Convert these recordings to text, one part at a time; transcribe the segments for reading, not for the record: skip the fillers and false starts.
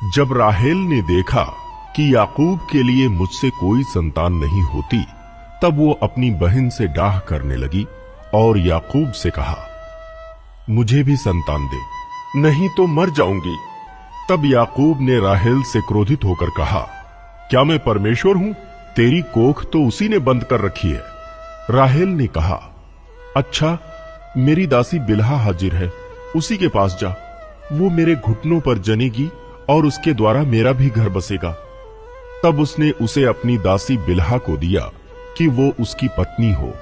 जब राहेल ने देखा कि याकूब के लिए मुझसे कोई संतान नहीं होती, तब वो अपनी बहन से डाह करने लगी और याकूब से कहा, मुझे भी संतान दे, नहीं तो मर जाऊंगी। तब याकूब ने राहेल से क्रोधित होकर कहा, क्या मैं परमेश्वर हूं? तेरी कोख तो उसी ने बंद कर रखी है। राहेल ने कहा, अच्छा, मेरी दासी बिल्हा हाजिर है, उसी के पास जा, वो मेरे घुटनों पर जनेगी और उसके द्वारा मेरा भी घर बसेगा। तब उसने उसे अपनी दासी बिल्हा को दिया कि वो उसकी पत्नी हो,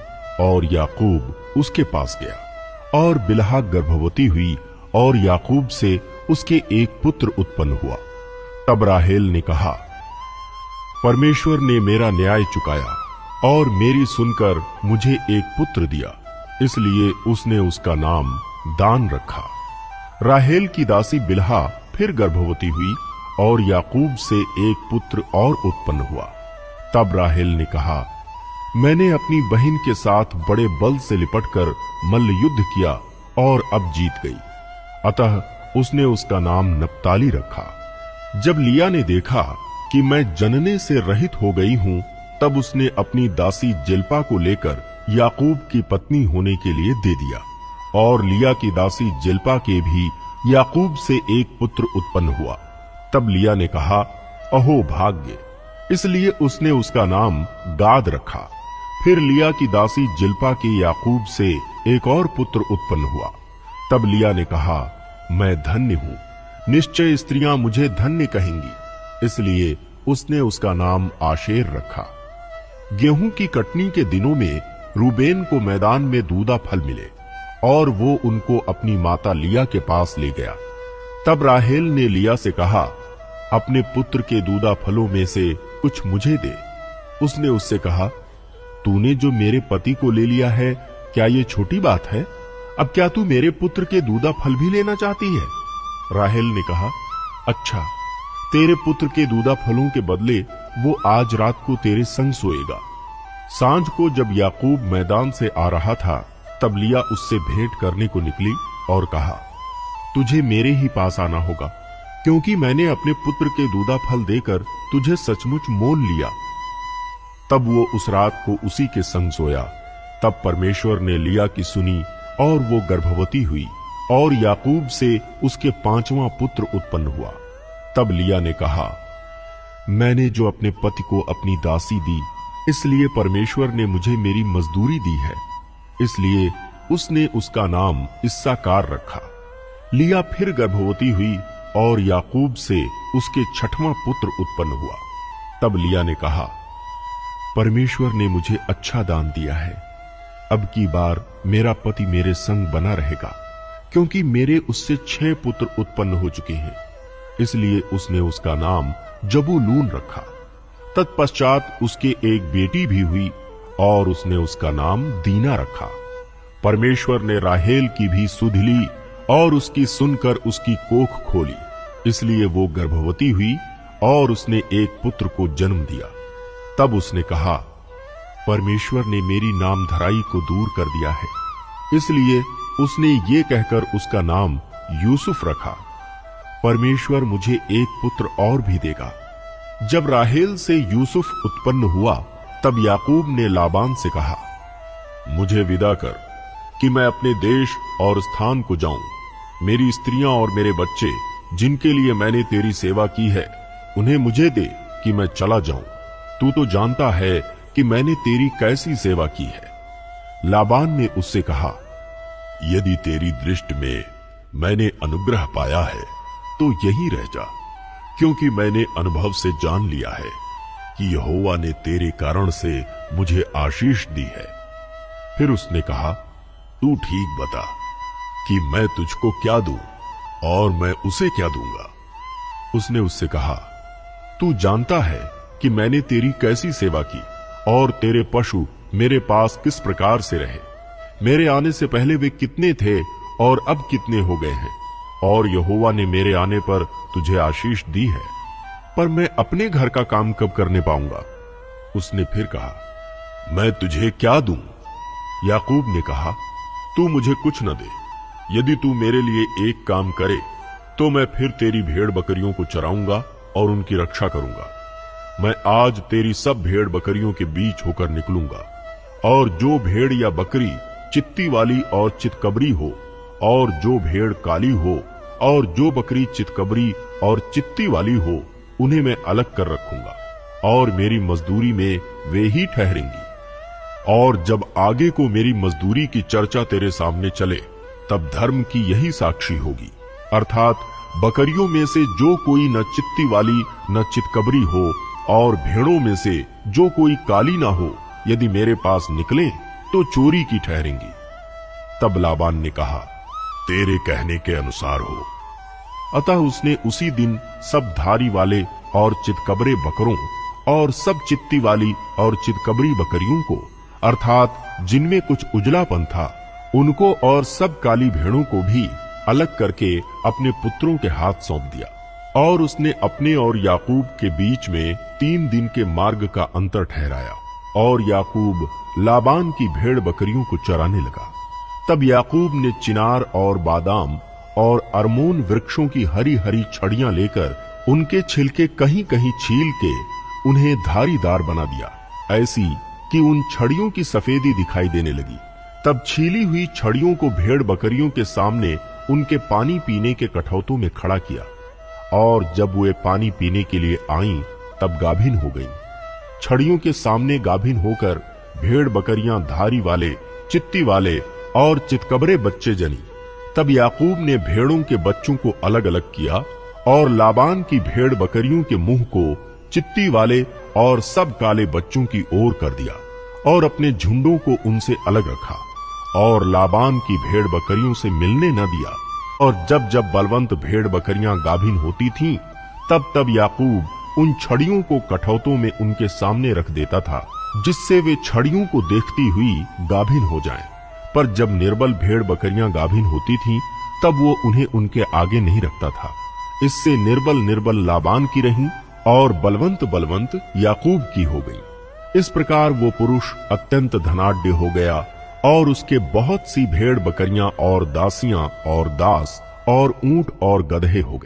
और याकूब उसके पास गया और बिल्हा गर्भवती हुई और याकूब से उसके एक पुत्र उत्पन्न हुआ। तब राहेल ने कहा, परमेश्वर ने मेरा न्याय चुकाया और मेरी सुनकर मुझे एक पुत्र दिया, इसलिए उसने उसका नाम दान रखा। राहेल की दासी बिल्हा फिर गर्भवती हुई और याकूब से एक पुत्र और उत्पन्न हुआ। तब राहेल ने कहा, मैंने अपनी बहन के साथ बड़े बल से लिपटकर मल्ल युद्ध किया और अब जीत गई। अतः उसने उसका नाम नप्ताली रखा। जब लिया ने देखा कि मैं जनने से रहित हो गई हूं, तब उसने अपनी दासी जिल्पा को लेकर याकूब की पत्नी होने के लिए दे दिया, और लिया की दासी जिल्पा के भी याकूब से एक पुत्र उत्पन्न हुआ। तब लिया ने कहा, अहो भाग्य, इसलिए उसने उसका नाम गाद रखा। फिर लिया की दासी जिल्पा के याकूब से एक और पुत्र उत्पन्न हुआ। तब लिया ने कहा, मैं धन्य हूं, निश्चय स्त्रियां मुझे धन्य कहेंगी, इसलिए उसने उसका नाम आशेर रखा। गेहूं की कटनी के दिनों में रूबेन को मैदान में दूधा फल मिले, और वो उनको अपनी माता लिया के पास ले गया। तब राहेल ने लिया से कहा, अपने पुत्र के दूधा फलों में से कुछ मुझे दे। उसने उससे कहा, तूने जो मेरे पति को ले लिया है, क्या ये छोटी बात है? अब क्या तू मेरे पुत्र के दूधा फल भी लेना चाहती है? राहेल ने कहा, अच्छा, तेरे पुत्र के दूधा फलों के बदले वो आज रात को तेरे संग सोएगा। सांझ को जब याकूब मैदान से आ रहा था, तब लिया उससे भेंट करने को निकली और कहा, तुझे मेरे ही पास आना होगा, क्योंकि मैंने अपने पुत्र के दूधा फल देकर तुझे सचमुच मोल लिया। तब वो उस रात को उसी के संग सोया। तब परमेश्वर ने लिया की सुनी और वो गर्भवती हुई, और याकूब से उसके 5वां पुत्र उत्पन्न हुआ। तब लिया ने कहा, मैंने जो अपने पति को अपनी दासी दी, इसलिए परमेश्वर ने मुझे मेरी मजदूरी दी है। इसलिए उसने उसका नाम इस्साकार रखा। लिया फिर गर्भवती हुई और याकूब से उसके 6वां पुत्र उत्पन्न हुआ। तब लिया ने कहा, परमेश्वर ने मुझे अच्छा दान दिया है, अब की बार मेरा पति मेरे संग बना रहेगा, क्योंकि मेरे उससे 6 पुत्र उत्पन्न हो चुके हैं। इसलिए उसने उसका नाम जबूलून रखा। तत्पश्चात उसके एक बेटी भी हुई और उसने उसका नाम दीना रखा। परमेश्वर ने राहेल की भी सुध ली और उसकी सुनकर उसकी कोख खोली, इसलिए वो गर्भवती हुई और उसने एक पुत्र को जन्म दिया। तब उसने कहा, परमेश्वर ने मेरी नामधराई को दूर कर दिया है, इसलिए उसने ये कहकर उसका नाम यूसुफ रखा, परमेश्वर मुझे एक पुत्र और भी देगा। जब राहेल से यूसुफ उत्पन्न हुआ, तब याकूब ने लाबान से कहा, मुझे विदा कर कि मैं अपने देश और स्थान को जाऊं। मेरी स्त्रियां और मेरे बच्चे, जिनके लिए मैंने तेरी सेवा की है, उन्हें मुझे दे कि मैं चला जाऊं। तू तो जानता है कि मैंने तेरी कैसी सेवा की है। लाबान ने उससे कहा, यदि तेरी दृष्टि में मैंने अनुग्रह पाया है, तो यहीं रह जा, क्योंकि मैंने अनुभव से जान लिया है कि यहोवा ने तेरे कारण से मुझे आशीष दी है। फिर उसने कहा, तू ठीक बता कि मैं तुझको क्या दूं और मैं उसे क्या दूंगा। उसने उससे कहा, तू जानता है कि मैंने तेरी कैसी सेवा की और तेरे पशु मेरे पास किस प्रकार से रहे। मेरे आने से पहले वे कितने थे और अब कितने हो गए हैं, और यहोवा ने मेरे आने पर तुझे आशीष दी है, पर मैं अपने घर का काम कब करने पाऊंगा। उसने फिर कहा, मैं तुझे क्या दूं? याकूब ने कहा, तू मुझे कुछ न दे। यदि तू मेरे लिए एक काम करे तो मैं फिर तेरी भेड़ बकरियों को चराऊंगा और उनकी रक्षा करूंगा। मैं आज तेरी सब भेड़ बकरियों के बीच होकर निकलूंगा, और जो भेड़ या बकरी चित्ती वाली और चितकबरी हो, और जो भेड़ काली हो, और जो बकरी चितकबरी और चित्ती वाली हो, उन्हें मैं अलग कर रखूंगा, और मेरी मजदूरी में वे ही ठहरेंगी। और जब आगे को मेरी मजदूरी की चर्चा तेरे सामने चले, तब धर्म की यही साक्षी होगी, अर्थात बकरियों में से जो कोई न चित्ती वाली न चितकबरी हो, और भेड़ों में से जो कोई काली ना हो, यदि मेरे पास निकले तो चोरी की ठहरेंगी। तब लाबान ने कहा, तेरे कहने के अनुसार हो। अतः उसने उसी दिन सब धारी वाले और चितकबरे बकरों और सब चित्ती वाली और चितकबरी बकरियों को, अर्थात जिनमें कुछ उजलापन था, उनको और सब काली भेड़ों को भी अलग करके अपने पुत्रों के हाथ सौंप दिया। और उसने अपने और याकूब के बीच में 3 दिन के मार्ग का अंतर ठहराया, और याकूब लाबान की भेड़ बकरियों को चराने लगा। तब याकूब ने चिनार और बादाम और अरमोन वृक्षों की हरी हरी छड़ियां लेकर उनके छिलके कहीं कहीं छील के उन्हें धारीदार बना दिया, ऐसी कि उन छड़ियों की सफेदी दिखाई देने लगी। तब छीली हुई छड़ियों को भेड़ बकरियों के सामने उनके पानी पीने के कठौतों में खड़ा किया, और जब वे पानी पीने के लिए आईं, तब गाभिन हो गईं। छड़ियों के सामने गाभिन होकर भेड़ बकरियां धारी वाले, चित्ती वाले और चितकबरे बच्चे जनी। तब याकूब ने भेड़ों के बच्चों को अलग अलग किया, और लाबान की भेड़ बकरियों के मुंह को चित्ती वाले और सब काले बच्चों की ओर कर दिया, और अपने झुंडों को उनसे अलग रखा, और लाबान की भेड़ बकरियों से मिलने न दिया। और जब जब बलवंत भेड़ बकरियां गाभिन होती थीं, तब तब याकूब उन छड़ियों को कठौतों में उनके सामने रख देता था, जिससे वे छड़ियों को देखती हुई गाभिन हो जाएं। पर जब निर्बल भेड़ बकरियां गाभिन होती थीं, तब वो उन्हें उनके आगे नहीं रखता था। इससे निर्बल निर्बल लाबान की रहीं, और बलवंत बलवंत याकूब की हो गई। इस प्रकार वो पुरुष अत्यंत धनाढ्य हो गया, और उसके बहुत सी भेड़ बकरियां और दासियां और दास और ऊंट और गदहे हो गए।